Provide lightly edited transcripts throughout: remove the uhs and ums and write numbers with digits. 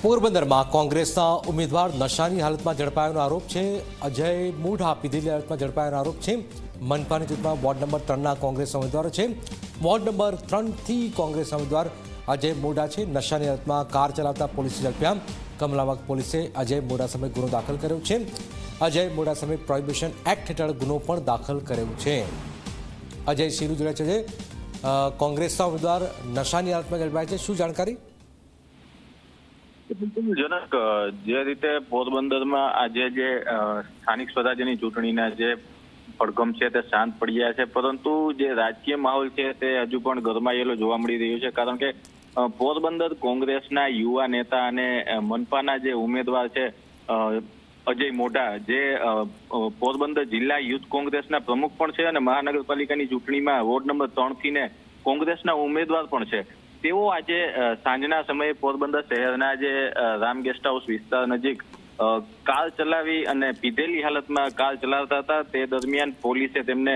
પોરબંદરમાં કોંગ્રેસના ઉમેદવાર નશાની હાલતમાં ઝડપાયાનો આરોપ છે। અજય મૂઢા પીધેલી હાલતમાં ઝડપાયાનો આરોપ છે। મનપાની ચૂંટણીમાં વોર્ડ નંબર 3ના કોંગ્રેસના ઉમેદવારો છે। વોર્ડ નંબર 3થી કોંગ્રેસના ઉમેદવાર અજય મૂઢા છે। નશાની હાલતમાં કાર ચલાવતા પોલીસે ઝડપ્યા। કમલાબાગ પોલીસે અજય મૂઢા સામે ગુનો દાખલ કર્યો છે। અજય મૂઢા સામે પ્રોહિબિશન એક્ટ હેઠળ ગુનો પણ દાખલ કર્યો છે। અજય શીરુ જોડે છે, કોંગ્રેસના ઉમેદવાર નશાની હાલતમાં ઝડપાયા છે, શું જાણકારી? જનક, જે રીતે પોરબંદરમાં આજે જે સ્થાનિક સ્વરાજ્યની ચૂંટણીના જે પડઘમ છે તે શાંત પડ્યા છે, પરંતુ જે રાજકીય માહોલ છે તે હજુ પણ ગરમાયેલો જોવા મળી રહ્યો છે। કારણ કે પોરબંદર કોંગ્રેસના યુવા નેતા અને મનપાના જે ઉમેદવાર છે અજય મૂઢા, જે પોરબંદર જિલ્લા યુથ કોંગ્રેસના પ્રમુખ પણ છે અને મહાનગરપાલિકાની ચૂંટણીમાં વોર્ડ નંબર 3થી ને કોંગ્રેસના ઉમેદવાર પણ છે, તેઓ આજે સાંજના સમયે પોરબંદર શહેરના જે રામ ગેસ્ટ હાઉસ વિસ્તાર નજીક કાર ચલાવી અને પીધેલી હાલતમાં કાર ચલાવતા હતા। તે દરમિયાન પોલીસે તેમને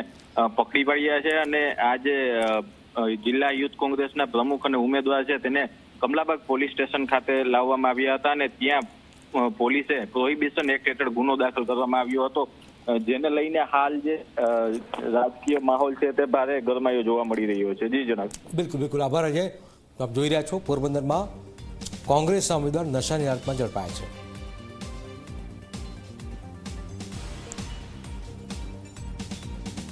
પકડી પાડ્યા છે અને આ જે જિલ્લા યુથ કોંગ્રેસના પ્રમુખ અને ઉમેદવાર છે તેને કમલાબાગ પોલીસ સ્ટેશન ખાતે લાવવામાં આવ્યા હતા અને ત્યાં પોલીસે પ્રોહિબિશન એક્ટ હેઠળ ગુનો દાખલ કરવામાં આવ્યો હતો, જેને લઈને હાલ જે રાજકીય માહોલ છે તે ભારે ગરમાયો જોવા મળી રહ્યો છે। જી જનાબ। બિલકુલ બિલકુલ, આભાર અજય। આપ જોઈ રહ્યા છો, પોરબંદરમાં કોંગ્રેસના ઉમેદવાર નશાની હાલતમાં ઝડપાયા છે।